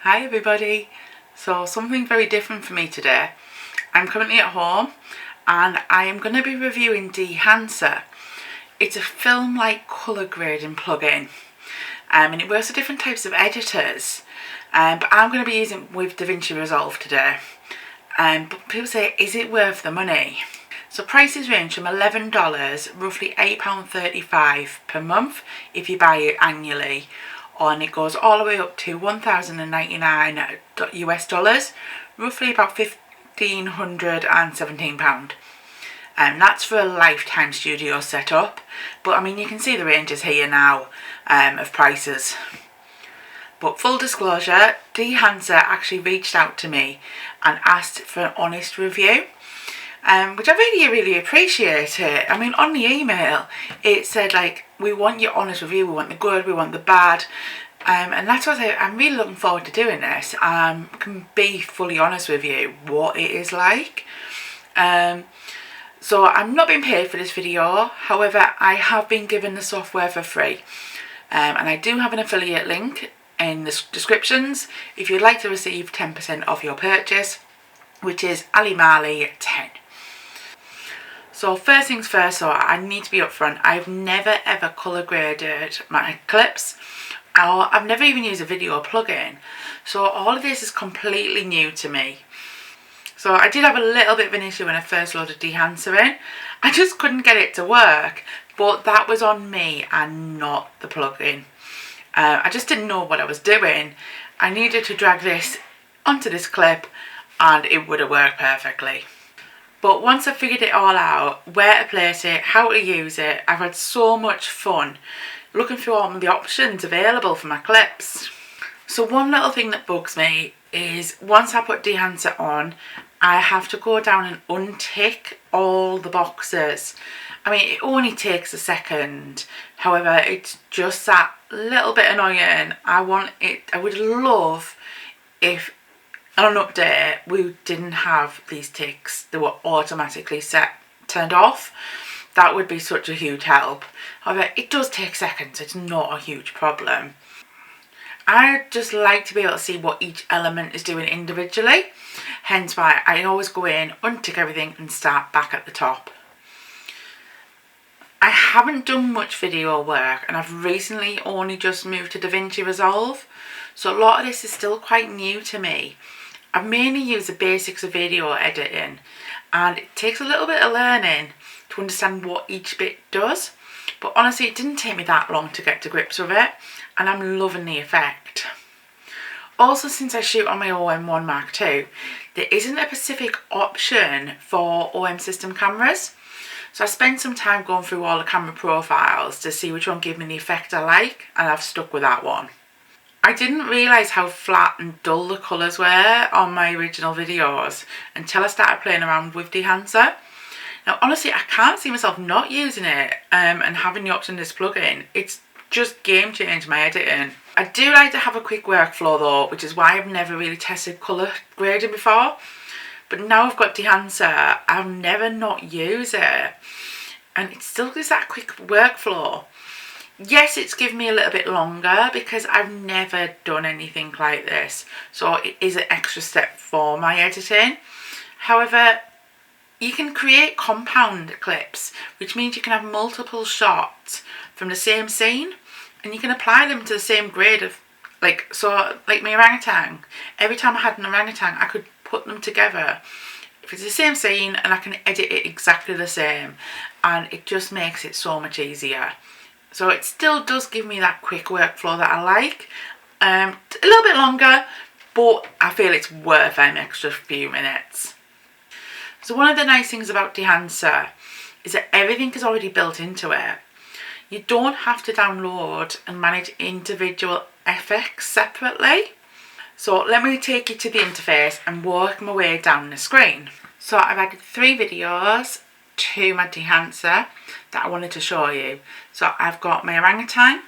Hi everybody. So something very different for me today. I'm currently at home and I am going to be reviewing Dehancer. It's a film like colour grading plugin and it works with different types of editors, but I'm going to be using it with DaVinci Resolve today. But people say, is it worth the money? So prices range from $11, roughly £8.35 per month if you buy it annually, and it goes all the way up to $1,099 US dollars, roughly about £1,517. And that's for a lifetime studio setup. But I mean, you can see the ranges here now of prices. But full disclosure, Dehancer actually reached out to me and asked for an honest review, which I really appreciate it. I mean, on the email it said like, we want your honest review, we want the good, we want the bad, and that's what I'm really looking forward to doing this. Can be fully honest with you what it is like. So I'm not being paid for this video, however I have been given the software for free, and I do have an affiliate link in the descriptions if you'd like to receive 10% off your purchase, which is AliMali10. So first things first, so I need to be upfront, I've never ever colour graded my clips, or I've never even used a video plugin, so all of this is completely new to me. So I did have a little bit of an issue when I first loaded Dehancer in. I just couldn't get it to work, but that was on me and not the plugin. I just didn't know what I was doing. I needed to drag this onto this clip and it would have worked perfectly. But once I figured it all out, where to place it, how to use it, I've had so much fun looking through all the options available for my clips. So one little thing that bugs me is once I put Dehancer on, I have to go down and untick all the boxes. I mean, it only takes a second. However, it's just that little bit annoying. I would love if on an update we didn't have these ticks that were automatically turned off. That would be such a huge help. However, it does take seconds. It's not a huge problem. I just like to be able to see what each element is doing individually, hence why I always go in, untick everything and start back at the top. I haven't done much video work and I've recently only just moved to DaVinci Resolve, so a lot of this is still quite new to me. I've mainly used the basics of video editing and it takes a little bit of learning to understand what each bit does, but honestly it didn't take me that long to get to grips with it and I'm loving the effect. Also, since I shoot on my OM1 Mark II, there isn't a specific option for OM system cameras. So I spent some time going through all the camera profiles to see which one gave me the effect I like, and I've stuck with that one. I didn't realise how flat and dull the colours were on my original videos until I started playing around with Dehancer. Now honestly, I can't see myself not using it and having the option of this plugin. It's just game changed my editing. I do like to have a quick workflow though, which is why I've never really tested colour grading before. But now I've got Dehancer, I'll never not use it. And it still gives that quick workflow. Yes, it's given me a little bit longer because I've never done anything like this. So it is an extra step for my editing. However, you can create compound clips, which means you can have multiple shots from the same scene and you can apply them to the same grade of, like my orangutan. Every time I had an orangutan, I could put them together if it's the same scene and I can edit it exactly the same, and it just makes it so much easier. So it still does give me that quick workflow that I like. A little bit longer, but I feel it's worth an extra few minutes. So one of the nice things about Dehancer is that everything is already built into it. You don't have to download and manage individual effects separately. So let me take you to the interface and work my way down the screen. So I've added 3 videos to my Dehancer that I wanted to show you. So I've got my orangutan,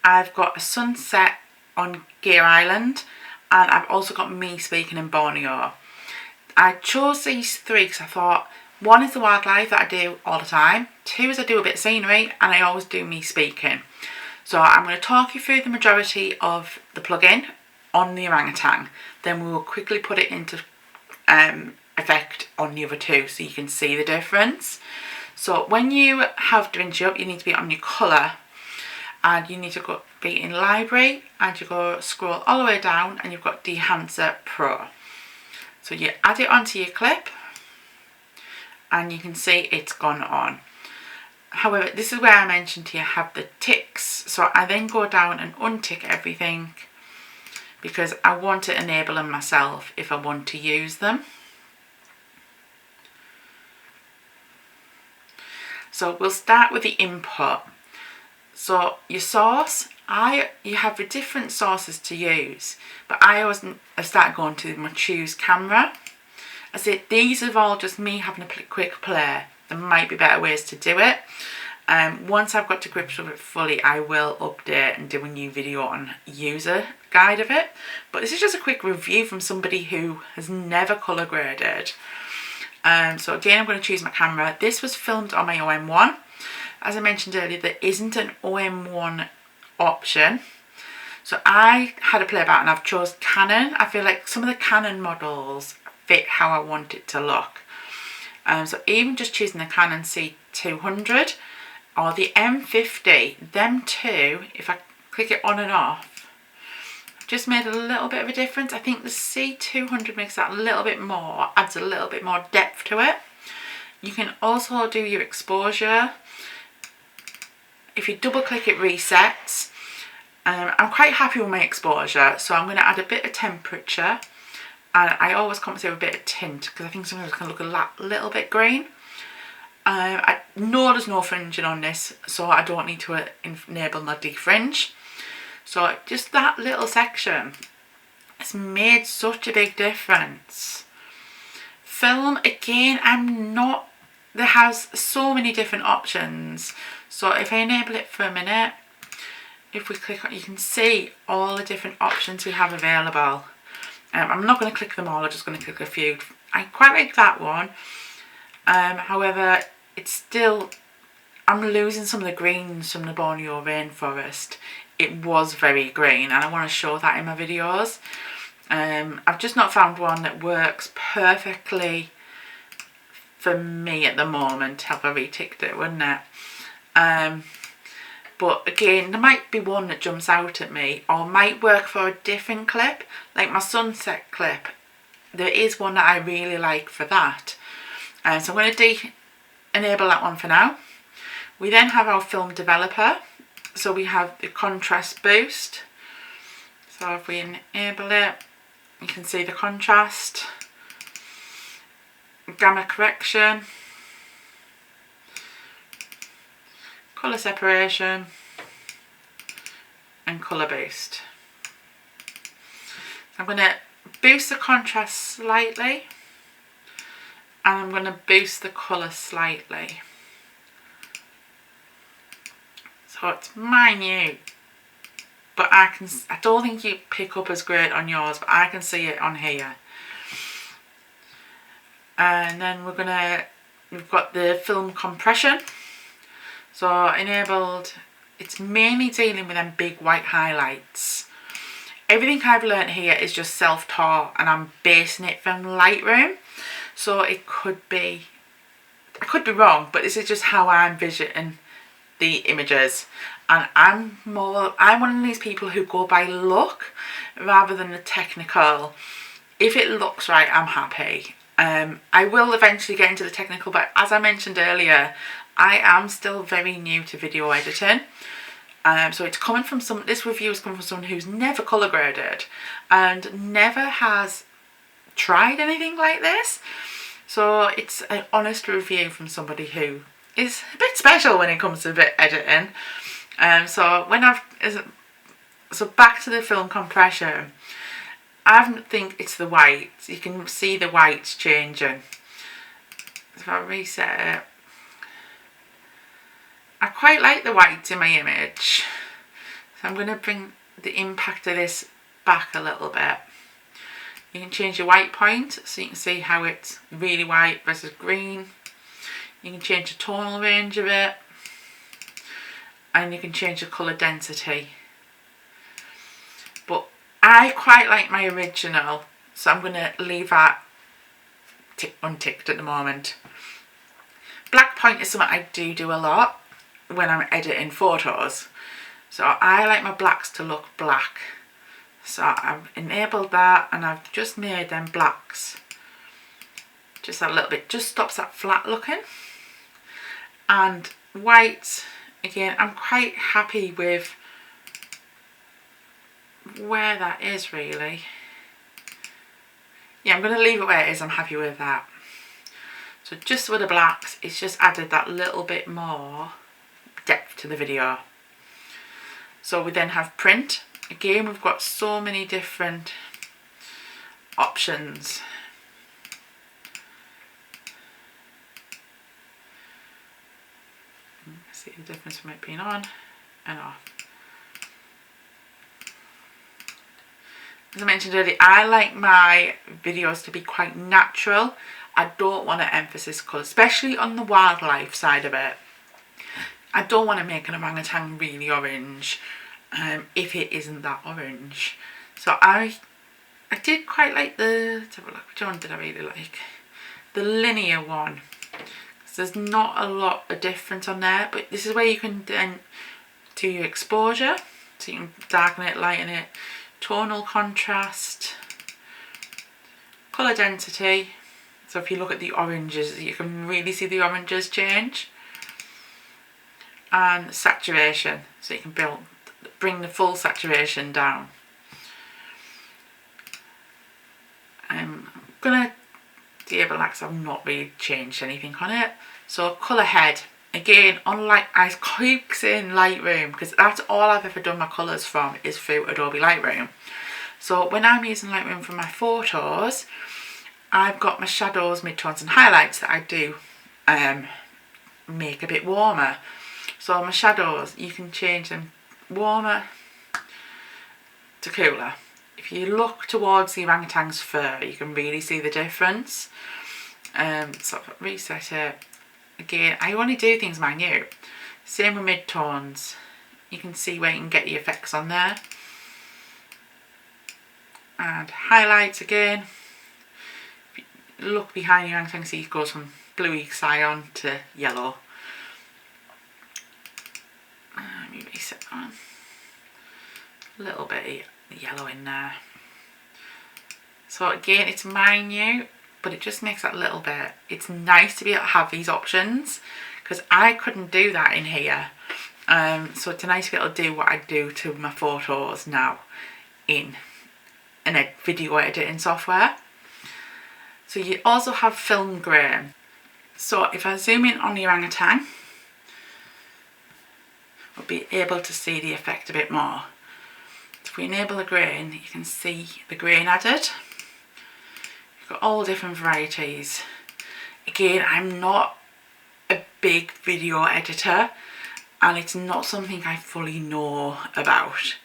I've got a sunset on Gear Island, and I've also got me speaking in Borneo. I chose these 3 because I thought, 1 is the wildlife that I do all the time, 2 is I do a bit of scenery, and I always do me speaking. So I'm going to talk you through the majority of the plugin on the orangutan, then we will quickly put it into effect on the other two so you can see the difference. So when you have DaVinci up, you need to be on your colour, and you need to be in library, and you go scroll all the way down and you've got Dehancer Pro. So you add it onto your clip and you can see it's gone on. However, this is where I mentioned to you have the ticks. So I then go down and untick everything because I want to enable them myself if I want to use them. So we'll start with the input. So your source, you have the different sources to use, but I always have started going to my choose camera. I said these are all just me having a quick play. There might be better ways to do it. Once I've got to grips with it fully, I will update and do a new video on user guide of it. But this is just a quick review from somebody who has never colour graded. So again, I'm going to choose my camera. This was filmed on my OM1. As I mentioned earlier, there isn't an OM1 option. So I had a play about and I've chose Canon. I feel like some of the Canon models fit how I want it to look. So even just choosing the Canon C200 or the M50, them two, if I click it on and off, I've just made a little bit of a difference. I think the C200 makes that a little bit more, adds a little bit more depth to it. You can also do your exposure. If you double click, it resets. I'm quite happy with my exposure, so I'm going to add a bit of temperature, and I always compensate with a bit of tint because I think sometimes it can look a little bit green. I know there's no fringing on this, so I don't need to enable the defringe. So just that little section has made such a big difference. Film, again, there has so many different options. So if I enable it for a minute, if we click on, you can see all the different options we have available. I'm not going to click them all, I'm just going to click a few. I quite like that one. However, it's still, I'm losing some of the greens from the Borneo rainforest. It was very green and I want to show that in my videos. I've just not found one that works perfectly for me at the moment. Have I reticked it, wouldn't it? But again, there might be one that jumps out at me or might work for a different clip, like my sunset clip. There is one that I really like for that. So I'm going to enable that one for now. We then have our film developer. So we have the contrast boost. So if we enable it, you can see the contrast, gamma correction, colour separation and colour boost. I'm going to boost the contrast slightly and I'm going to boost the colour slightly. So it's minute, but I don't think you pick up as great on yours, but I can see it on here. And then we've got the film compression. So enabled, it's mainly dealing with them big white highlights. Everything I've learnt here is just self-taught and I'm basing it from Lightroom. So it could be, I could be wrong, but this is just how I'm envisioning the images. And I'm one of these people who go by look rather than the technical. If it looks right, I'm happy. I will eventually get into the technical, but as I mentioned earlier, I am still very new to video editing. So it's coming from this review is coming from someone who's never colour graded and never has tried anything like this. So it's an honest review from somebody who is a bit special when it comes to bit editing. So back to the film compression. I think it's the whites. You can see the whites changing. If I reset it, I quite like the whites in my image. So I'm going to bring the impact of this back a little bit. You can change your white point so you can see how it's really white versus green. You can change the tonal range of it. And you can change the colour density. But I quite like my original, so I'm going to leave that unticked at the moment. Black point is something I do a lot when I'm editing photos. So I like my blacks to look black. So I've enabled that and I've just made them blacks. Just a little bit, just stops that flat looking. And white, again, I'm quite happy with where that is really. Yeah, I'm going to leave it where it is, I'm happy with that. So just with the blacks, it's just added that little bit more depth to the video. So we then have print. Again, we've got so many different options. See the difference from it being on and off. As I mentioned earlier, I like my videos to be quite natural. I don't want to emphasize colour, especially on the wildlife side of it. I don't want to make an orangutan really orange if it isn't that orange. So I did quite like let's have a look, which one did I really like? The linear one. There's not a lot of difference on there, but this is where you can then do your exposure. So you can darken it, lighten it, tonal contrast, colour density. So if you look at the oranges, you can really see the oranges change. And saturation, so you can bring the full saturation down. I'm going to disable that because I've not really changed anything on it. So colour head, again, unlike, I keep saying Lightroom because that's all I've ever done my colours from is through Adobe Lightroom. So when I'm using Lightroom for my photos, I've got my shadows, midtones and highlights that I do make a bit warmer. So my shadows, you can change them warmer to cooler. If you look towards the orangutan's fur, you can really see the difference. So reset it. Again, I only do things minute. Same with midtones. You can see where you can get the effects on there. And highlights again. If you look behind the orangutan, see it goes from bluey cyan to yellow. Let me reset on. A little bit of yellow in there. So again, it's minute, but it just makes that little bit. It's nice to be able to have these options because I couldn't do that in here. So it's nice to be able to do what I do to my photos now in a video editing software. So you also have film grain. So if I zoom in on the orangutan, we'll be able to see the effect a bit more. So if we enable the grain, you can see the grain added. You've got all different varieties. Again, I'm not a big video editor and it's not something I fully know about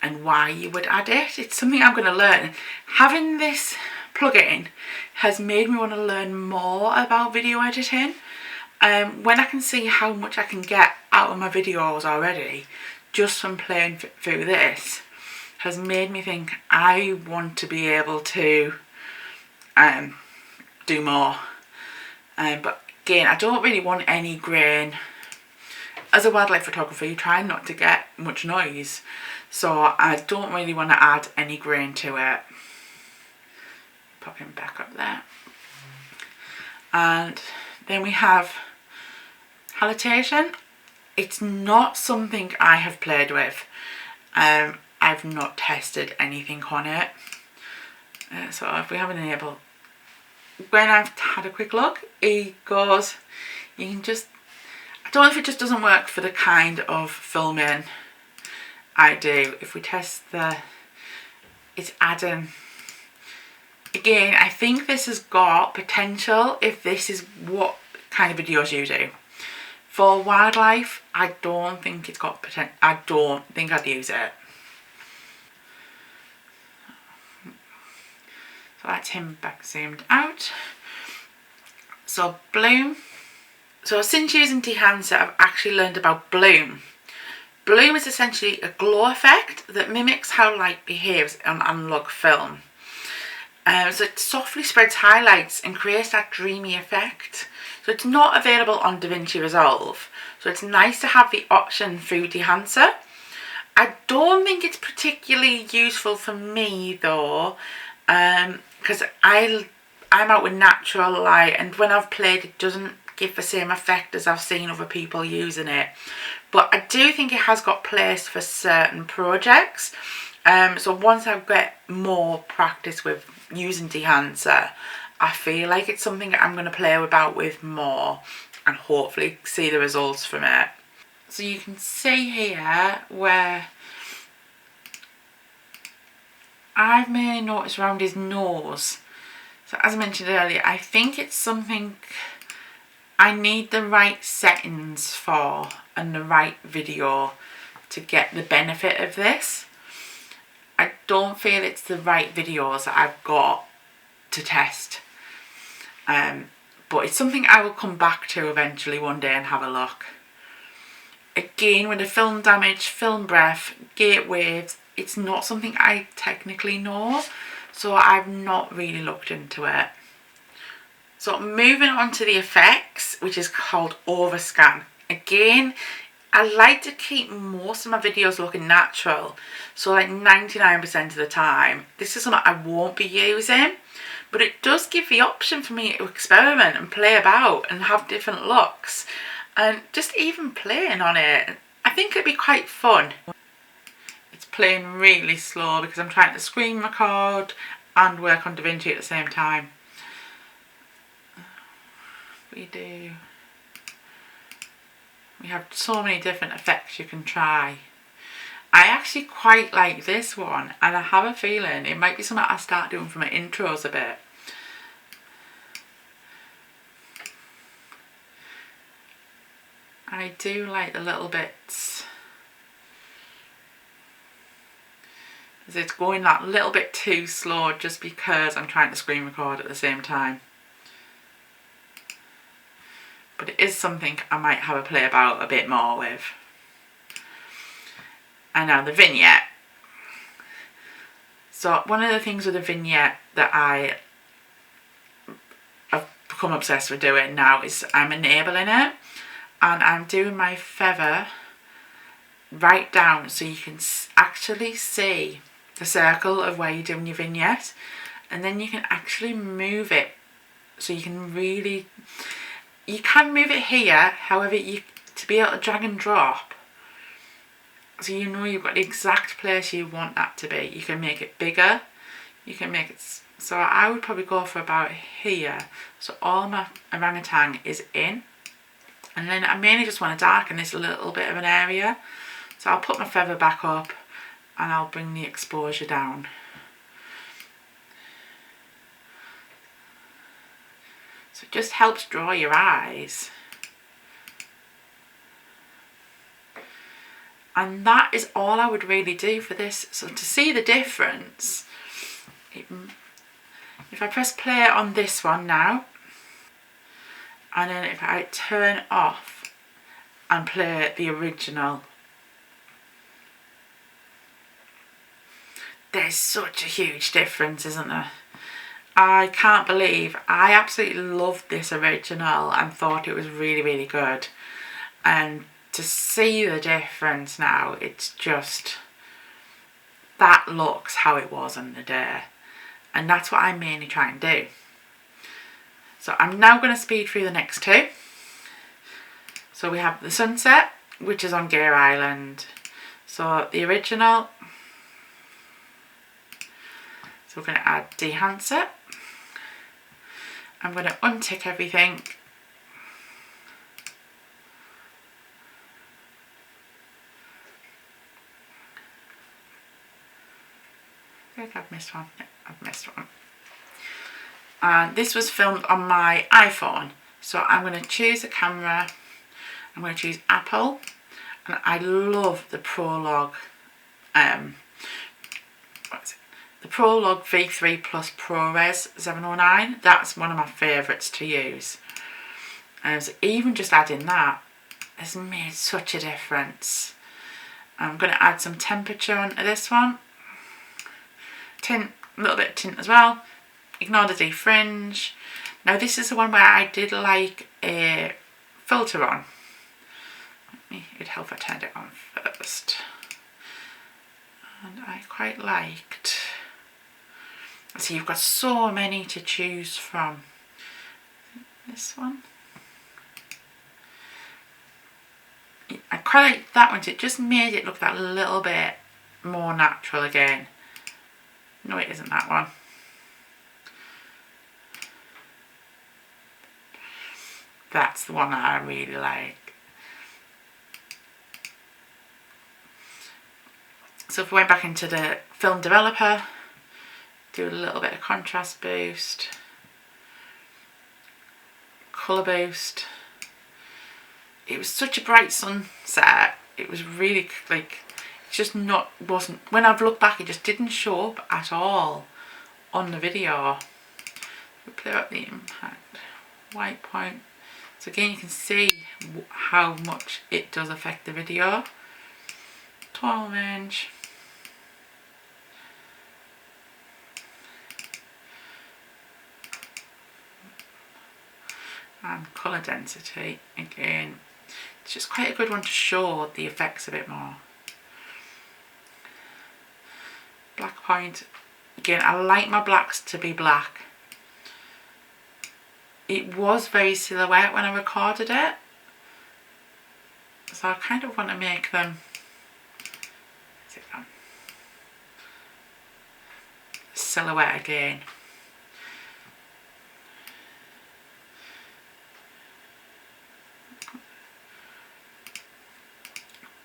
and why you would add it. It's something I'm going to learn. Having this plugin has made me want to learn more about video editing. When I can see how much I can get out of my videos already just from playing through this has made me think I want to be able to do more. But again, I don't really want any grain. As a wildlife photographer, you try not to get much noise, so I don't really want to add any grain to it. Pop him back up there. And then we have halation. It's not something I have played with. I've not tested anything on it. So if we have an enable, when I've had a quick look, it goes, you can just, I don't know if it just doesn't work for the kind of filming I do. If we test it's adding, again, I think this has got potential if this is what kind of videos you do. For wildlife, I don't think it's got potential. I don't think I'd use it. So that's him back zoomed out. So bloom. So since using Dehancer, I've actually learned about bloom. Bloom is essentially a glow effect that mimics how light behaves on analog film. So it softly spreads highlights and creates that dreamy effect. So it's not available on DaVinci Resolve. So it's nice to have the option through Dehancer. I don't think it's particularly useful for me though, because I'm out with natural light, and when I've played it doesn't give the same effect as I've seen other people using it. But I do think it has got place for certain projects. So once I get more practice with using Dehancer, I feel like it's something I'm going to play about with more and hopefully see the results from it. So you can see here where I've mainly noticed around his nose. So as I mentioned earlier, I think it's something I need the right settings for and the right video to get the benefit of this. I don't feel it's the right videos that I've got to test. But it's something I will come back to eventually one day and have a look. Again, with the film damage, film breath, gate waves, it's not something I technically know, so I've not really looked into it. So moving on to the effects, which is called overscan. Again, I like to keep most of my videos looking natural, so like 99% of the time. This is something I won't be using, but it does give the option for me to experiment and play about and have different looks, and just even playing on it, I think it'd be quite fun. It's playing really slow because I'm trying to screen record and work on DaVinci at the same time. We have so many different effects you can try. I actually quite like this one, and I have a feeling it might be something I start doing for my intros a bit. I do like the little bits. It's going that little bit too slow just because I'm trying to screen record at the same time. But it is something I might have a play about a bit more with. And now the vignette. So one of the things with the vignette that I've become obsessed with doing now is I'm enabling it, and I'm doing my feather right down so you can actually see the circle of where you're doing your vignette, and then you can actually move it so you can really, you can move it here, however to be able to drag and drop so you know you've got the exact place you want that to be. You can make it bigger, you can make it, so I would probably go for about here, so all my orangutan is in, and then I mainly just want to darken this little bit of an area, so I'll put my feather back up and I'll bring the exposure down. So it just helps draw your eyes. And that is all I would really do for this. So to see the difference, if I press play on this one now, and then if I turn off and play the original, there's such a huge difference, isn't there? I can't believe, I absolutely loved this original and thought it was really, really good. And to see the difference now, it's just, that looks how it was on the day. And that's what I mainly try and do. So I'm now going to speed through the next two. So we have the sunset, which is on Gear Island. So the original, so we're going to add Dehancer. I'm going to untick everything. I think I've missed one. Yeah, I've missed one. And this was filmed on my iPhone. So I'm going to choose a camera. I'm going to choose Apple. And I love the Prologue. What is it? The Prologue V3 Plus ProRes 709. That's one of my favourites to use. So even just adding that has made such a difference. I'm going to add some temperature onto this one. Tint, a little bit of tint as well. Ignore the defringe. Now this is the one where I did like a filter on. It'd help if I turned it on first. And I quite liked. So you've got so many to choose from. This one. I quite like that one. It just made it look that little bit more natural again. No, it isn't that one. That's the one that I really like. So if we went back into the film developer, do a little bit of contrast boost, colour boost. It was such a bright sunset. It was really like, it just wasn't, when I've looked back, it just didn't show up at all on the video. We play up the impact, white point. So again, you can see how much it does affect the video. 12 inch. And colour density, again, it's just quite a good one to show the effects a bit more. Black point, again, I like my blacks to be black. It was very silhouette when I recorded it, so I kind of want to make them silhouette again.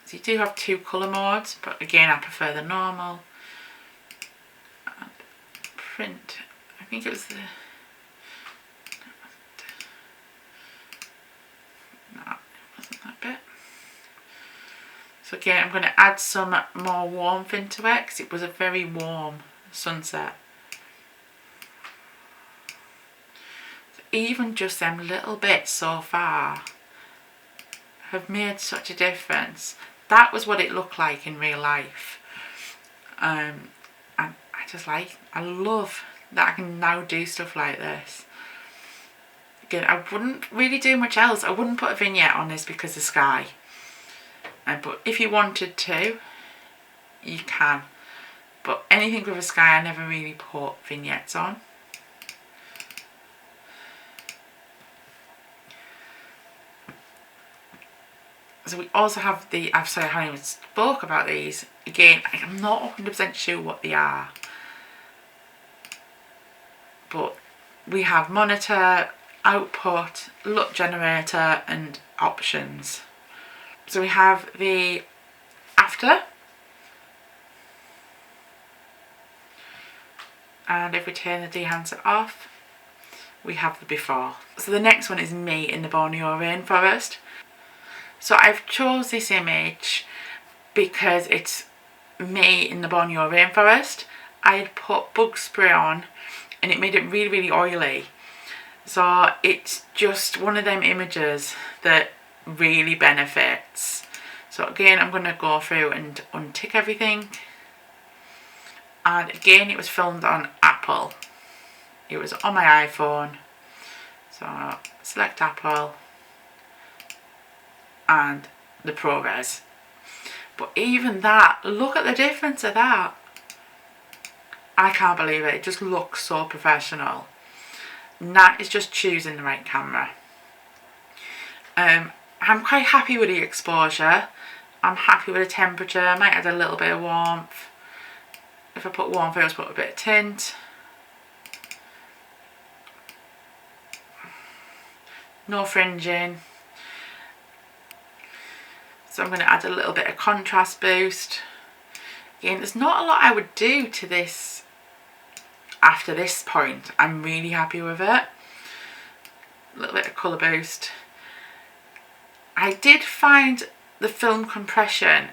So you do have two colour modes, but again I prefer the normal. And print, I think it was the, no, it wasn't that bit. So again, I'm going to add some more warmth into it because it was a very warm sunset. So even just them little bits so far have made such a difference. That was what it looked like in real life. And I love that I can now do stuff like this. Again, I wouldn't really do much else. I wouldn't put a vignette on this because of sky. But if you wanted to, you can. But anything with a sky, I never really put vignettes on. So we also have the, I'm sorry I haven't even spoke about these. Again, I'm not 100% sure what they are. But we have monitor, output, LUT generator and options. So we have the after. And if we turn the Dehancer off, we have the before. So the next one is me in the Borneo rainforest. So I've chose this image because it's me in the Borneo rainforest. I had put bug spray on and it made it really, really oily. So it's just one of them images that really benefits. So again, I'm going to go through and untick everything. And again, it was filmed on Apple. It was on my iPhone. So select Apple and the ProRes. But even that, look at the difference of that. I can't believe it. It just looks so professional. And that is just choosing the right camera. I'm quite happy with the exposure. I'm happy with the temperature. I might add a little bit of warmth. If I put warmth, I just put a bit of tint. No fringing. So I'm going to add a little bit of contrast boost. Again, there's not a lot I would do to this after this point. I'm really happy with it. A little bit of colour boost. I did find the film compression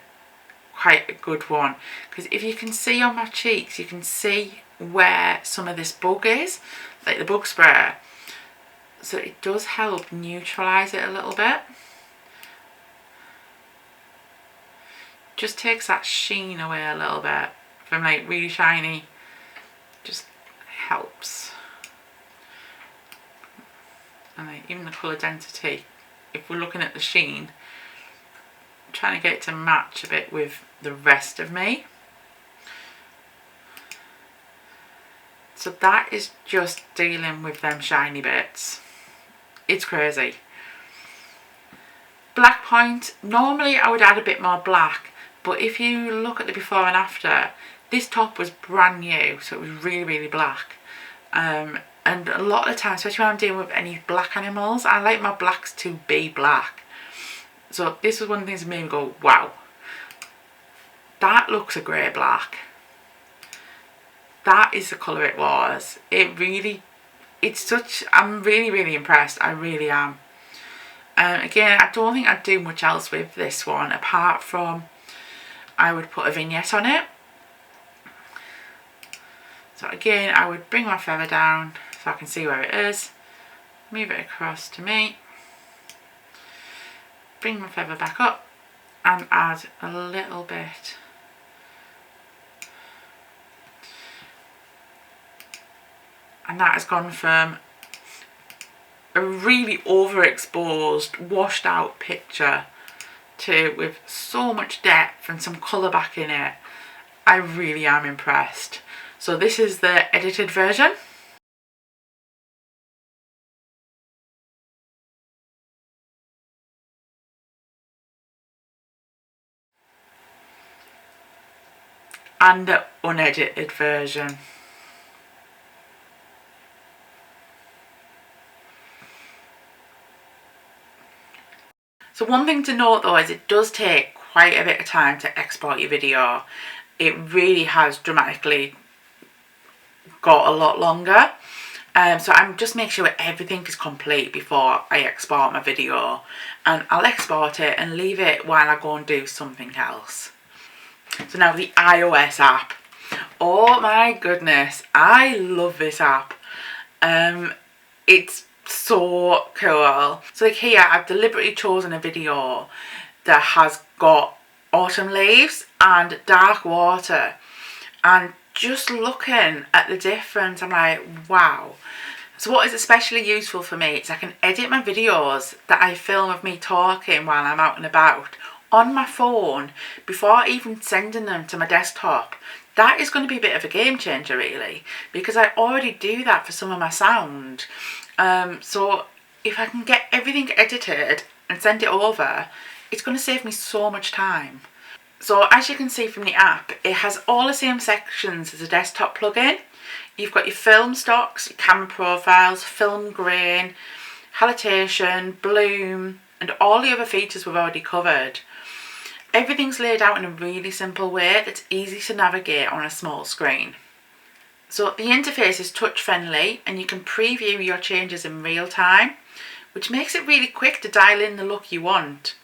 quite a good one, because if you can see on my cheeks, you can see where some of this bug is, like the bug spray. So it does help neutralise it a little bit. just takes that sheen away a little bit from like really shiny. Just helps. And like, even the colour density, if we're looking at the sheen, I'm trying to get it to match a bit with the rest of me. So that is just dealing with them shiny bits. It's crazy. Black point, normally I would add a bit more black, but if you look at the before and after, this top was brand new, so it was really, really black. And a lot of the time, especially when I'm dealing with any black animals, I like my blacks to be black. So this was one of the things that made me go, wow, that looks a grey black. That is the colour it was. I'm really, really impressed. I really am. Again, I don't think I'd do much else with this one apart from I would put a vignette on it. So again, I would bring my feather down so I can see where it is, move it across to me, bring my feather back up and add a little bit. And that has gone from a really overexposed, washed out picture to with so much depth and some colour back in it. I really am impressed. So this is the edited version. And the unedited version. So one thing to note though is it does take quite a bit of time to export your video. It really has dramatically got a lot longer. So I'm just make sure everything is complete before I export my video, and I'll export it and leave it while I go and do something else. So now the iOS app. Oh my goodness, I love this app. It's so cool. So like here I've deliberately chosen a video that has got autumn leaves and dark water, and just looking at the difference I'm like, wow. So what is especially useful for me is I can edit my videos that I film of me talking while I'm out and about on my phone before even sending them to my desktop. That is going to be a bit of a game changer really, because I already do that for some of my sound. So if I can get everything edited and send it over, it's going to save me so much time. So as you can see from the app, it has all the same sections as a desktop plugin. You've got your film stocks, your camera profiles, film grain, halation, bloom, and all the other features we've already covered. Everything's laid out in a really simple way that's easy to navigate on a small screen. So the interface is touch friendly and you can preview your changes in real time, which makes it really quick to dial in the look you want.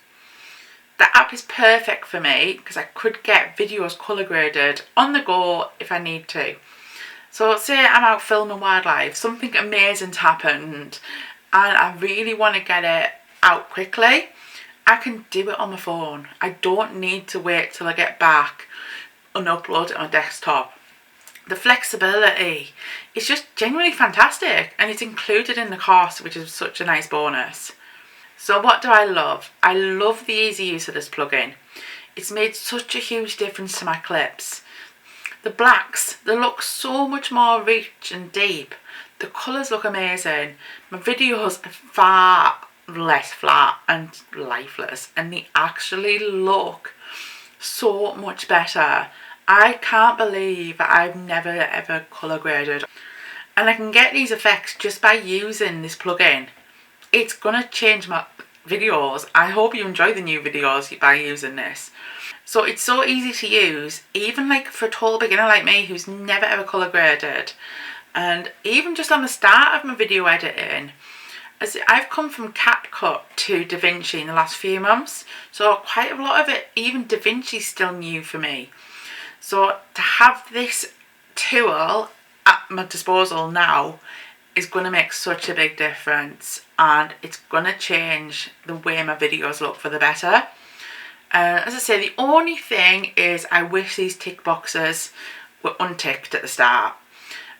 The app is perfect for me because I could get videos colour graded on the go if I need to. So say I'm out filming wildlife, something amazing's happened and I really want to get it out quickly. I can do it on my phone. I don't need to wait till I get back and upload it on a desktop. The flexibility is just genuinely fantastic and it's included in the cost, which is such a nice bonus. So what do I love? I love the easy use of this plugin. It's made such a huge difference to my clips. The blacks, they look so much more rich and deep. The colours look amazing. My videos are far less flat and lifeless and they actually look so much better. I can't believe I've never ever colour graded, and I can get these effects just by using this plugin. It's gonna change my videos. I hope you enjoy the new videos by using this. So it's so easy to use, even like for a total beginner like me who's never ever colour graded, and even just on the start of my video editing. As I've come from CapCut to DaVinci in the last few months, so quite a lot of it, even DaVinci's still new for me. So to have this tool at my disposal now is going to make such a big difference, and it's going to change the way my videos look for the better. As I say, the only thing is I wish these tick boxes were unticked at the start.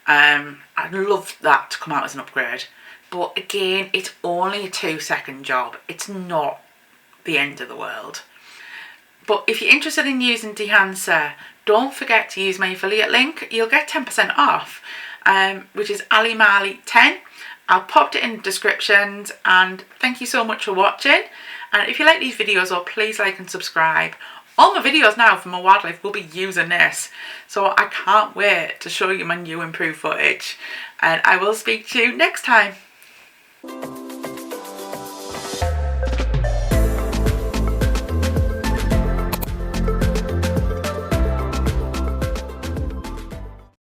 I'd love that to come out as an upgrade. But again, it's only a 2-second job. It's not the end of the world. But if you're interested in using Dehancer, don't forget to use my affiliate link. You'll get 10% off, which is AliMali10. I'll pop it in the descriptions, and thank you so much for watching. And if you like these videos, please like and subscribe. All my videos now for my wildlife will be using this, so I can't wait to show you my new improved footage. And I will speak to you next time.